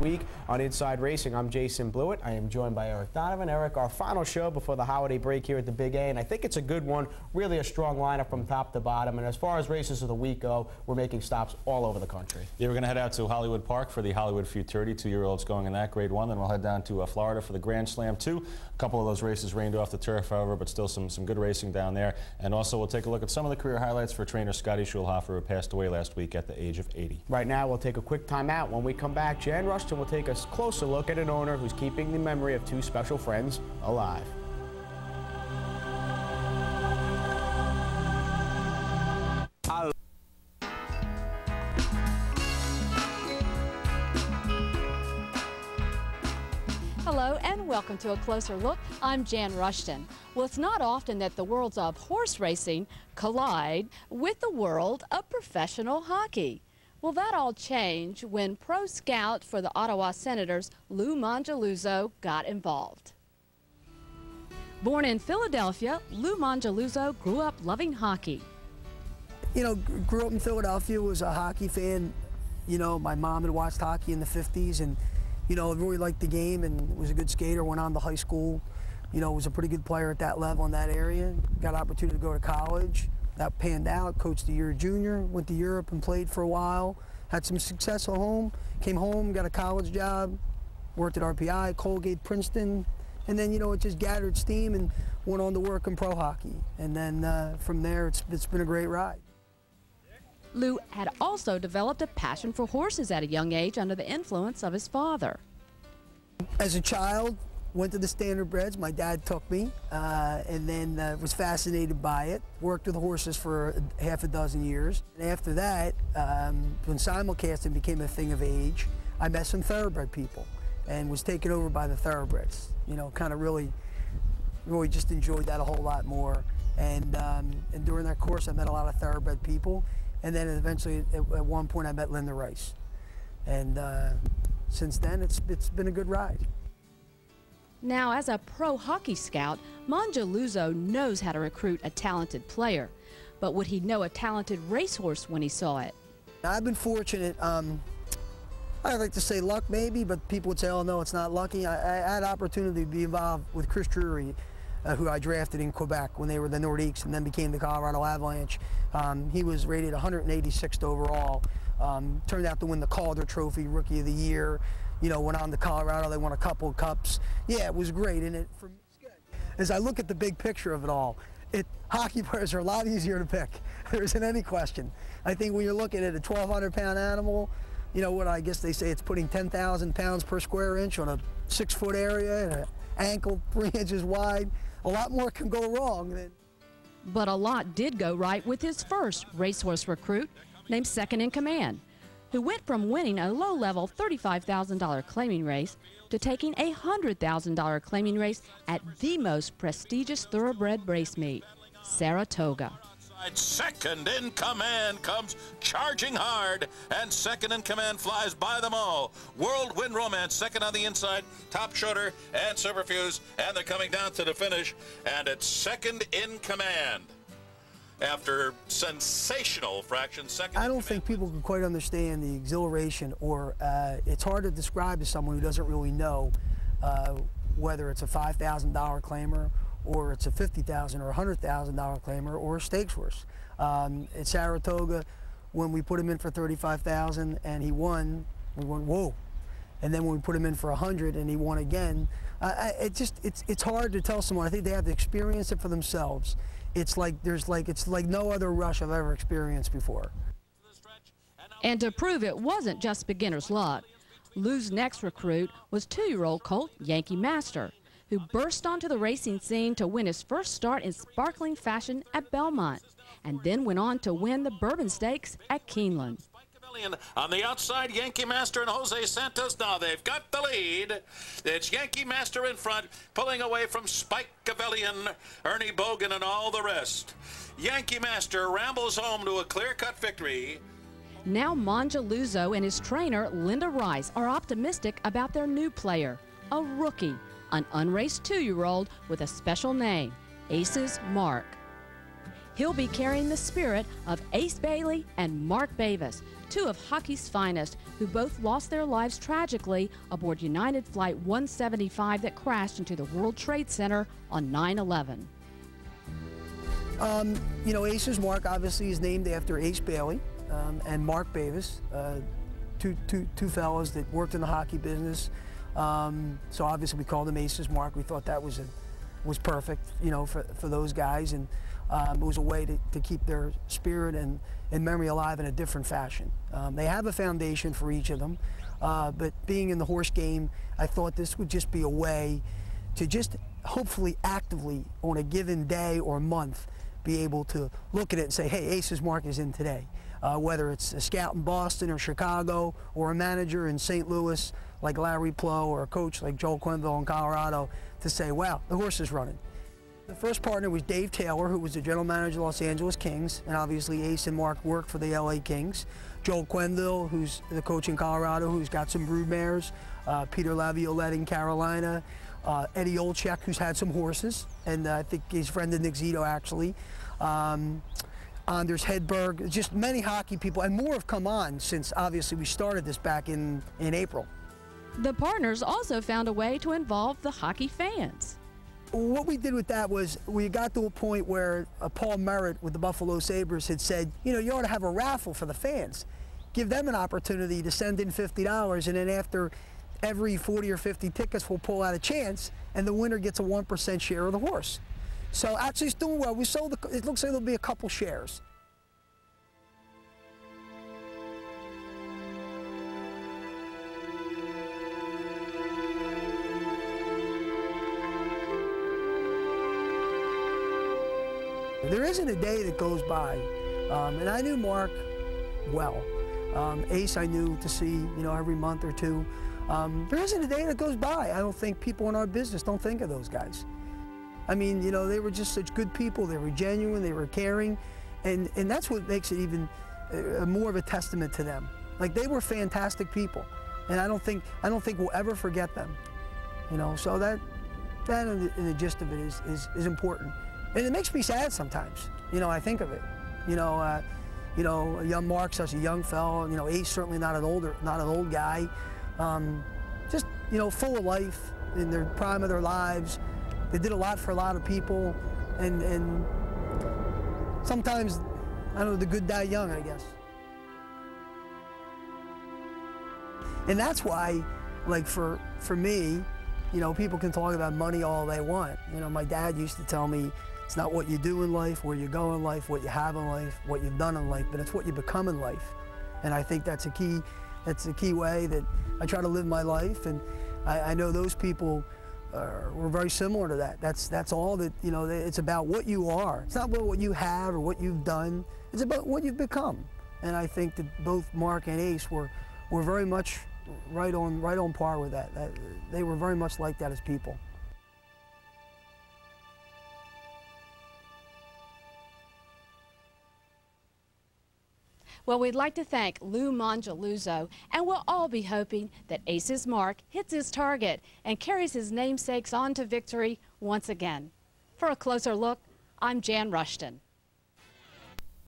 Week on Inside Racing. I'm Jason Blewett. I am joined by Eric Donovan. Eric, our final show before the holiday break here at the Big A, and I think it's a good one. Really a strong lineup from top to bottom. And as far as races of the week go, we're making stops all over the country. Yeah, we're going to head out to Hollywood Park for the Hollywood Futurity. 2-year-olds going in that Grade 1. Then we'll head down to Florida for the Grand Slam 2. A couple of those races rained off the turf, however, but still some good racing down there. And also we'll take a look at some of the career highlights for trainer Scotty Schulhofer, who passed away last week at the age of 80. Right now, we'll take a quick time out. When we come back, Jan Rushton will take us closer look at an owner who's keeping the memory of two special friends alive. Hello and welcome to A Closer Look. I'm Jan Rushton. Well, it's not often that the worlds of horse racing collide with the world of professional hockey. Well, that all changed when pro scout for the Ottawa Senators, Lou Mongeluzzo, got involved. Born in Philadelphia, Lou Mongeluzzo grew up loving hockey. You know, grew up in Philadelphia, was a hockey fan. You know, my mom had watched hockey in the 50s and, you know, really liked the game and was a good skater, went on to high school. You know, was a pretty good player at that level in that area. Got an opportunity to go to college. That panned out, coached a year junior, went to Europe and played for a while, had some success at home, came home, got a college job, worked at RPI, Colgate, Princeton, and then, you know, it just gathered steam and went on to work in pro hockey. And then from there, it's been a great ride. Lou had also developed a passion for horses at a young age under the influence of his father. As a child, went to the Standardbreds. My dad took me, and then was fascinated by it. Worked with horses for half a dozen years. And after that, when simulcasting became a thing of age, I met some thoroughbred people and was taken over by the thoroughbreds. You know, kind of really just enjoyed that a whole lot more. And during that course, I met a lot of thoroughbred people. And then eventually, at one point, I met Linda Rice. And since then, it's been a good ride. Now, as a pro hockey scout, Mongeluzzo knows how to recruit a talented player. But would he know a talented racehorse when he saw it? I've been fortunate. I'd like to say luck maybe, but people would say, oh no, it's not lucky. I had opportunity to be involved with Chris Drury, who I drafted in Quebec when they were the Nordiques and then became the Colorado Avalanche. He was rated 186th overall. Turned out to win the Calder Trophy, Rookie of the Year. You know, went on to Colorado, they won a couple of cups. Yeah, it was great, and for me, it's good. As I look at the big picture of it all, hockey players are a lot easier to pick. There isn't any question. I think when you're looking at a 1,200-pound animal, you know what, I guess they say it's putting 10,000 pounds per square inch on a 6-foot area, and an ankle 3 inches wide. A lot more can go wrong than. But a lot did go right with his first racehorse recruit, named Second in Command, who went from winning a low-level $35,000 claiming race to taking a $100,000 claiming race at the most prestigious thoroughbred race meet, Saratoga. Second in Command comes charging hard, and Second in Command flies by them all. Whirlwind Romance, second on the inside, Top Shoulder and Superfuse, and they're coming down to the finish, and it's Second in Command. After sensational fraction, second. I don't think people can quite understand the exhilaration, or it's hard to describe to someone who doesn't really know whether it's a $5,000 claimer or it's a $50,000 or $100,000 claimer or a stakes horse. At Saratoga, when we put him in for $35,000 and he won, we went, whoa. And then when we put him in for $100 and he won again, it's hard to tell someone. I think they have to experience it for themselves. It's like no other rush I've ever experienced before. And to prove it wasn't just beginner's luck, Lou's next recruit was 2-year-old colt Yankee Master, who burst onto the racing scene to win his first start in sparkling fashion at Belmont, and then went on to win the Bourbon Stakes at Keeneland. On the outside, Yankee Master and Jose Santos. Now they've got the lead. It's Yankee Master in front, pulling away from Spike Gavellian, Ernie Bogan, and all the rest. Yankee Master rambles home to a clear-cut victory. Now Mongeluzzo and his trainer, Linda Rice, are optimistic about their new player, a rookie, an unraced 2-year-old with a special name, Ace's Mark. He'll be carrying the spirit of Ace Bailey and Mark Bavis, two of hockey's finest, who both lost their lives tragically aboard United Flight 175 that crashed into the World Trade Center on 9/11. You know, Ace's Mark obviously is named after Ace Bailey and Mark Bavis, two fellows that worked in the hockey business. So obviously we called them Ace's Mark. We thought that was perfect, you know, for those guys, and it was a way to keep their spirit and memory alive in a different fashion. They have a foundation for each of them, but being in the horse game, I thought this would just be a way to just hopefully actively on a given day or month be able to look at it and say, hey, Ace's Mark is in today. Whether it's a scout in Boston or Chicago, or a manager in St. Louis like Larry Plow, or a coach like Joel Quenneville in Colorado, to say, wow, the horse is running. The first partner was Dave Taylor, who was the general manager of the Los Angeles Kings, and obviously Ace and Mark worked for the LA Kings. Joel Quenneville, who's the coach in Colorado, who's got some brood mares. Peter Laviolette in Carolina. Eddie Olczyk, who's had some horses, and I think he's a friend of Nick Zito, actually. Anders Hedberg, just many hockey people, and more have come on since obviously we started this back in April. The partners also found a way to involve the hockey fans. What we did with that was we got to a point where Paul Merritt with the Buffalo Sabres had said, you know, you ought to have a raffle for the fans. Give them an opportunity to send in $50, and then after every 40 or 50 tickets, we'll pull out a chance, and the winner gets a 1% share of the horse. So actually it's doing well. We sold, it looks like there'll be a couple shares. There isn't a day that goes by, and I knew Mark well. Ace I knew to see, you know, every month or two. There isn't a day that goes by. I don't think people in our business don't think of those guys. I mean, you know, they were just such good people. They were genuine, they were caring, and that's what makes it even more of a testament to them. Like, they were fantastic people, and I don't think we'll ever forget them. You know, so that in the gist of it is important. And it makes me sad sometimes. You know, I think of it. You know, young Mark's such a young fellow. You know, Ace certainly not an old guy. Just, you know, full of life in their prime of their lives. They did a lot for a lot of people, and sometimes, I don't know, the good die young, I guess. And that's why, like, for me, you know, people can talk about money all they want. You know, my dad used to tell me, it's not what you do in life, where you go in life, what you have in life, what you've done in life, but it's what you become in life. And I think that's a key way that I try to live my life, and I know those people were very similar to that. That's all that, you know, it's about what you are. It's not about what you have or what you've done, it's about what you've become. And I think that both Mark and Ace were very much right on par with that. They were very much like that as people. Well, we'd like to thank Lou Mongeluzzo, and we'll all be hoping that Ace's Mark hits his target and carries his namesakes on to victory once again. For a closer look, I'm Jan Rushton.